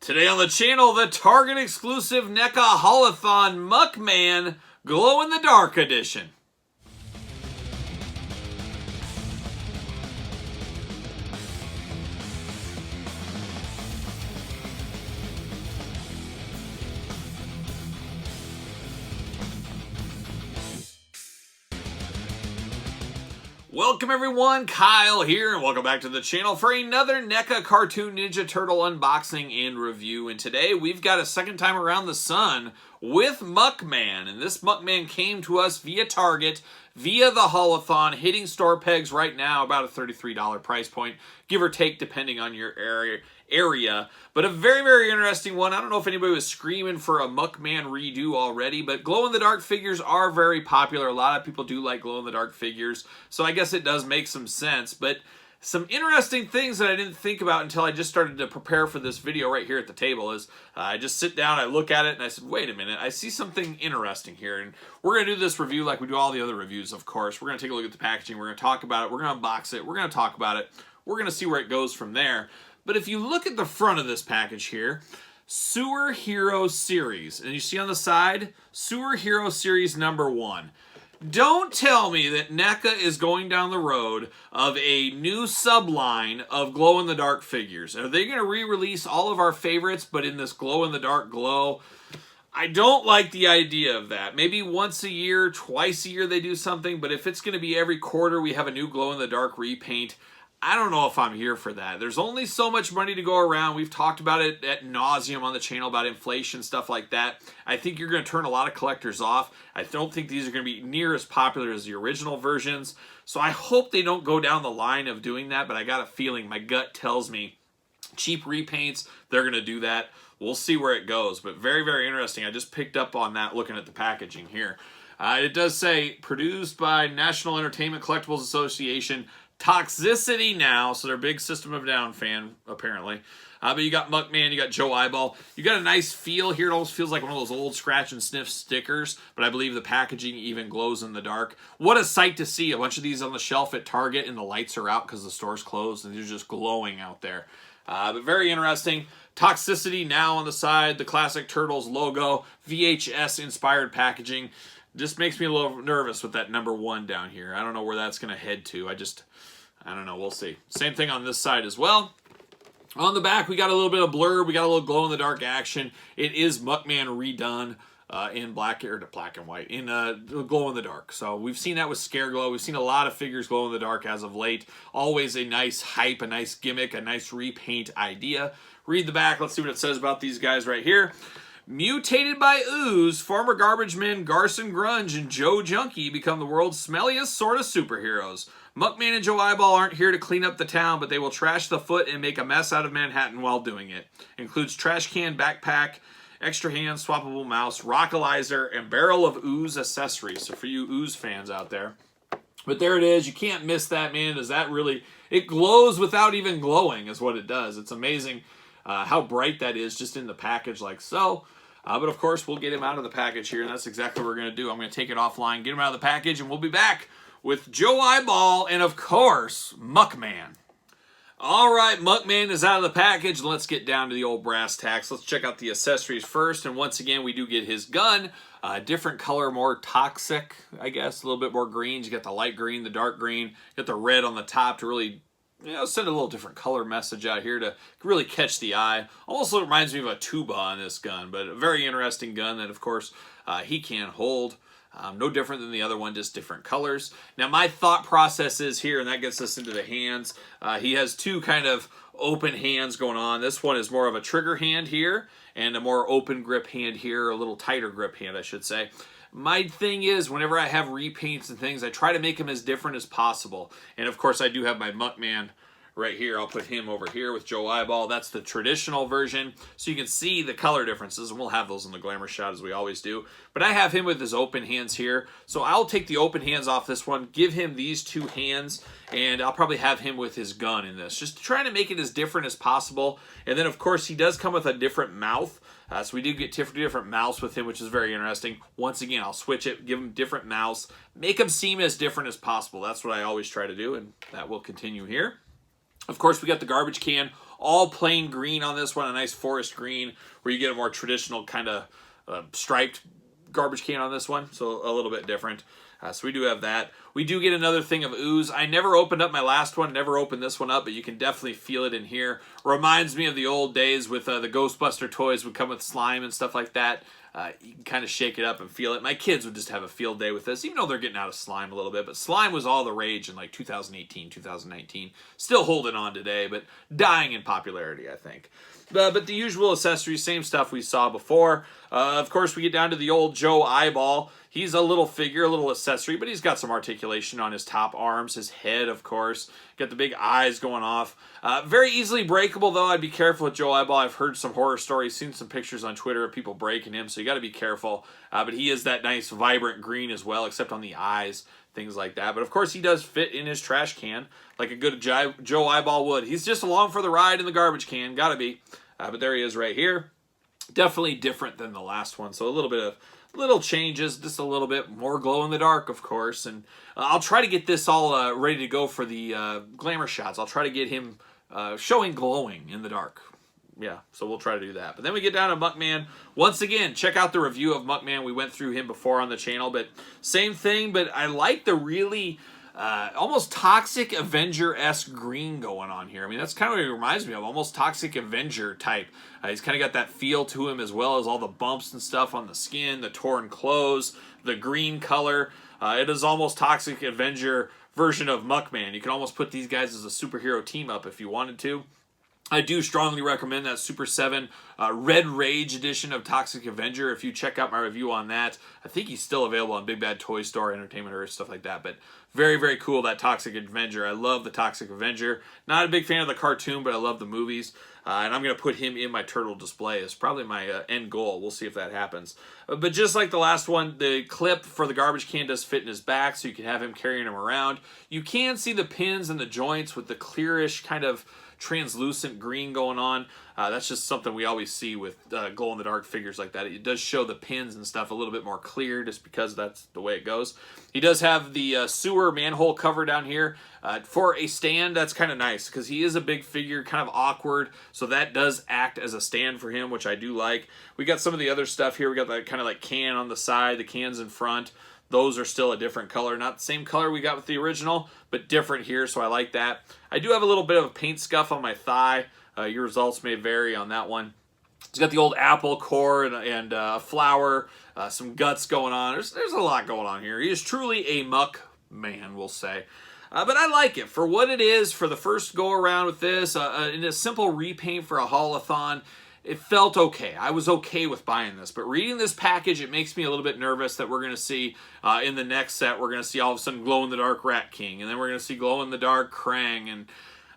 Today on the channel, the Target exclusive NECA Haulathon Muckman Glow in the Dark edition. Welcome everyone, Kyle here, and welcome back to the channel for another NECA Cartoon Ninja Turtle unboxing and review. And today we've got a second time around the sun with Muckman. And this Muckman came to us via Target, via the Haulathon, hitting store pegs right now about a $33 price point, give or take depending on your area. But a very, very interesting one. I don't know if anybody was screaming for a Muckman redo already, but glow-in-the-dark figures are very popular. A lot of people do like glow-in-the-dark figures, so I guess it does make some sense. But some interesting things that I didn't think about until I just started to prepare for this video right here at the table is I just sit down, I look at it, and I said, wait a minute, I see something interesting here. And we're going to do this review like we do all the other reviews, of course. We're going to take a look at the packaging, we're going to talk about it, we're going to unbox it, we're going to talk about it, we're going to see where it goes from there. But if you look at the front of this package here, Sewer Hero Series, and you see on the side, Sewer Hero Series #1. Don't tell me that NECA is going down the road of a new subline of glow-in-the-dark figures. Are they going to re-release all of our favorites, but in this glow-in-the-dark glow? I don't like the idea of that. Maybe once a year, twice a year they do something, but if it's going to be every quarter we have a new glow-in-the-dark repaint, I don't know if I'm here for that. There's only so much money to go around. We've talked about it at nauseum on the channel about inflation, stuff like that. I think you're going to turn a lot of collectors off. I don't think these are going to be near as popular as the original versions. So I hope they don't go down the line of doing that, but I got a feeling, my gut tells me, cheap repaints, they're going to do that. We'll see where it goes, but very, very interesting. I just picked up on that looking at the packaging here. It does say, produced by National Entertainment Collectibles Association, Toxicity Now, so they're a big System of a Down fan, apparently. But you got Muckman, you got Joe Eyeball. You got a nice feel here. It almost feels like one of those old scratch and sniff stickers, but I believe the packaging even glows in the dark. What a sight to see. A bunch of these on the shelf at Target, and the lights are out because the store's closed, and they're just glowing out there. But very interesting. Toxicity Now on the side, the classic Turtles logo, VHS-inspired packaging. Just makes me a little nervous with that #1 down here. I don't know where that's going to head to. I don't know. We'll see. Same thing on this side as well. On the back, we got a little bit of blurb. We got a little glow-in-the-dark action. It is Muckman redone in black and white, in glow-in-the-dark. So we've seen that with Scare Glow. We've seen a lot of figures glow-in-the-dark as of late. Always a nice hype, a nice gimmick, a nice repaint idea. Read the back. Let's see what it says about these guys right here. Mutated by ooze, former garbage men Garson Grunge and Joe Junkie become the world's smelliest sort of superheroes. Muckman and Joe Eyeball aren't here to clean up the town, but they will trash the foot and make a mess out of Manhattan while doing it. Includes trash can, backpack, extra hand, swappable mouse, rockalizer, and barrel of ooze accessories. So for you ooze fans out there. But there it is. You can't miss that, man. Does that really... It glows without even glowing is what it does. It's amazing how bright that is just in the package like so. But of course, we'll get him out of the package here, and that's exactly what we're going to do. I'm going to take it offline, get him out of the package, and we'll be back with Joe Eyeball and, of course, Muckman. All right, Muckman is out of the package. Let's get down to the old brass tacks. Let's check out the accessories first. And once again, we do get his gun. Different color, more toxic, I guess. A little bit more greens. You got the light green, the dark green. You got the red on the top to really... send a little different color message out here to really catch the eye. Almost reminds me of a tuba on this gun, but a very interesting gun that, of course, he can hold. No different than the other one, just different colors. Now, my thought process is here, and that gets us into the hands. He has two kind of open hands going on. This one is more of a trigger hand here, and a more open grip hand here, a little tighter grip hand, I should say. My thing is, whenever I have repaints and things, I try to make them as different as possible. And of course, I do have my Muckman right here. I'll put him over here with Joe Eyeball. That's the traditional version. So you can see the color differences, and we'll have those in the glamour shot as we always do. But I have him with his open hands here. So I'll take the open hands off this one, give him these two hands, and I'll probably have him with his gun in this. Just trying to make it as different as possible. And then, of course, he does come with a different mouth. So we do get different mouths with him, which is very interesting. Once again, I'll switch it, give him different mouths, make them seem as different as possible. That's what I always try to do, and that will continue here. Of course, we got the garbage can all plain green on this one, a nice forest green, where you get a more traditional kind of striped garbage can on this one, so a little bit different. So we do have that. We do get another thing of ooze. I never opened up my last one, never opened this one up, but you can definitely feel it in here. Reminds me of the old days with the Ghostbuster toys would come with slime and stuff like that. You can kind of shake it up and feel it. My kids would just have a field day with this, even though they're getting out of slime a little bit. But slime was all the rage in like 2018, 2019. Still holding on today, but dying in popularity, I think. But the usual accessories, same stuff we saw before. Of course, we get down to the old Joe Eyeball. He's a little figure, a little accessory, but he's got some articulation on his top arms, his head, of course. Got the big eyes going off. Very easily breakable, though. I'd be careful with Joe Eyeball. I've heard some horror stories, seen some pictures on Twitter of people breaking him, so you got to be careful. But he is that nice, vibrant green as well, except on the eyes, things like that. But, of course, he does fit in his trash can like a good Joe Eyeball would. He's just along for the ride in the garbage can. Got to be. But there he is right here. Definitely different than the last one, so a little bit of little changes, just a little bit more glow in the dark, of course. And I'll try to get this all ready to go for the glamour shots. I'll try to get him showing glowing in the dark. Yeah, so we'll try to do that. But then we get down to Muckman. Once again, check out the review of Muckman. We went through him before on the channel, but same thing. But I like the really almost Toxic Avenger-esque green going on here. I mean, that's kind of what he reminds me of, almost Toxic Avenger type. He's kind of got that feel to him, as well as all the bumps and stuff on the skin, the torn clothes, the green color. It is almost Toxic Avenger version of Muckman. You can almost put these guys as a superhero team up if you wanted to. I do strongly recommend that Super 7 Red Rage edition of Toxic Avenger. If you check out my review on that, I think he's still available on Big Bad Toy Store, Entertainment Earth, stuff like that. But very, very cool, that Toxic Avenger. I love the Toxic Avenger. Not a big fan of the cartoon, but I love the movies. And I'm going to put him in my turtle display. It's probably my end goal. We'll see if that happens. But just like the last one, the clip for the garbage can does fit in his back, so you can have him carrying him around. You can see the pins and the joints with the clearish kind of translucent green going on. That's just something we always see with glow-in-the-dark figures like that. It does show the pins and stuff a little bit more clear, just because that's the way it goes. He does have the sewer manhole cover down here. For a stand, that's kind of nice, because he is a big figure, kind of awkward, so that does act as a stand for him, which I do like. We got some of the other stuff here. We got that kind of like can on the side, the cans in front. Those are still a different color. Not the same color we got with the original, but different here, so I like that. I do have a little bit of a paint scuff on my thigh. Your results may vary on that one. It's got the old apple core and a flower, some guts going on. There's a lot going on here. He is truly a muck man, we'll say. But I like it for what it is. For the first go around with this, in a simple repaint for a haul-a-thon, it felt okay. I was okay with buying this. But reading this package, it makes me a little bit nervous that we're going to see in the next set, we're going to see all of a sudden glow-in-the-dark Rat King. And then we're going to see glow-in-the-dark Krang. And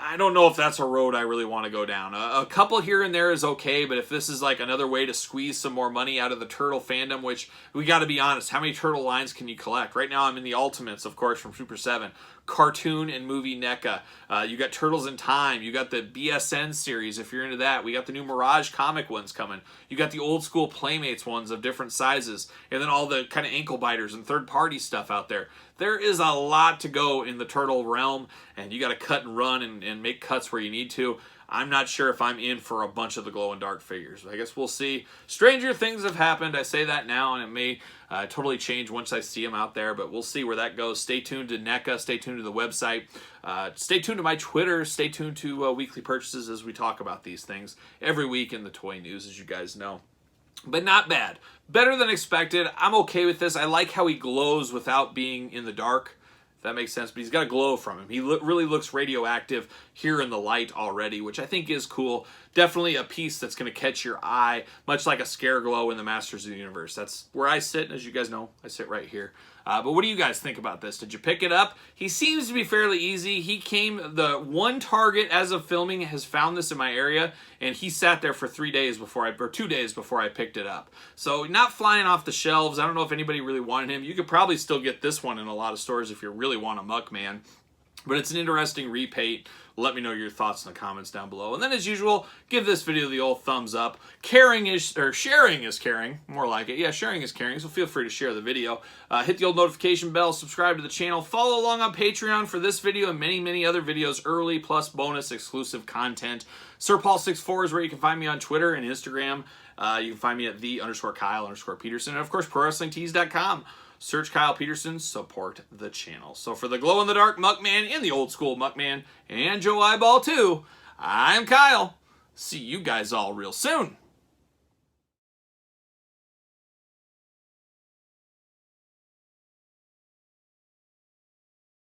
I don't know if that's a road I really want to go down. A couple here and there is okay, but if this is like another way to squeeze some more money out of the turtle fandom, which we got to be honest, how many turtle lines can you collect? Right now I'm in the Ultimates, of course, from Super 7. Cartoon and movie NECA. You got Turtles in Time. You got the BSN series, if you're into that. We got the new Mirage comic ones coming. You got the old school Playmates ones of different sizes. And then all the kind of ankle biters and third-party stuff out there. There is a lot to go in the turtle realm, and you got to cut and run and make cuts where you need to. I'm not sure if I'm in for a bunch of the glow-in-dark figures. I guess we'll see. Stranger things have happened. I say that now, and it may totally change once I see them out there, but we'll see where that goes. Stay tuned to NECA. Stay tuned to the website. Stay tuned to my Twitter. Stay tuned to weekly purchases as we talk about these things every week in the toy news, as you guys know. But not bad. Better than expected. I'm okay with this. I like how he glows without being in the dark, if that makes sense. But he's got a glow from him. He really looks radioactive here in the light already, which I think is cool. Definitely a piece that's going to catch your eye, much like a Scare Glow in the Masters of the Universe. That's where I sit. As you guys know, I sit right here. But what do you guys think about this? Did you pick it up? He seems to be fairly easy. He came, the one Target as of filming has found this in my area, and he sat there for 3 days before or 2 days before I picked it up. So not flying off the shelves. I don't know if anybody really wanted him. You could probably still get this one in a lot of stores if you really want a Muckman. But it's an interesting repaint. Let me know your thoughts in the comments down below. And then as usual, give this video the old thumbs up. Sharing is caring, more like it. Yeah, sharing is caring, so feel free to share the video. Hit the old notification bell, subscribe to the channel, follow along on Patreon for this video and many, many other videos early, plus bonus exclusive content. SirPaul64 is where you can find me on Twitter and Instagram. You can find me at _Kyle_Peterson, and of course, ProWrestlingTees.com. Search Kyle Peterson, support the channel. So for the glow-in-the-dark Muckman and the old-school Muckman and Joe Eyeball 2, I'm Kyle. See you guys all real soon.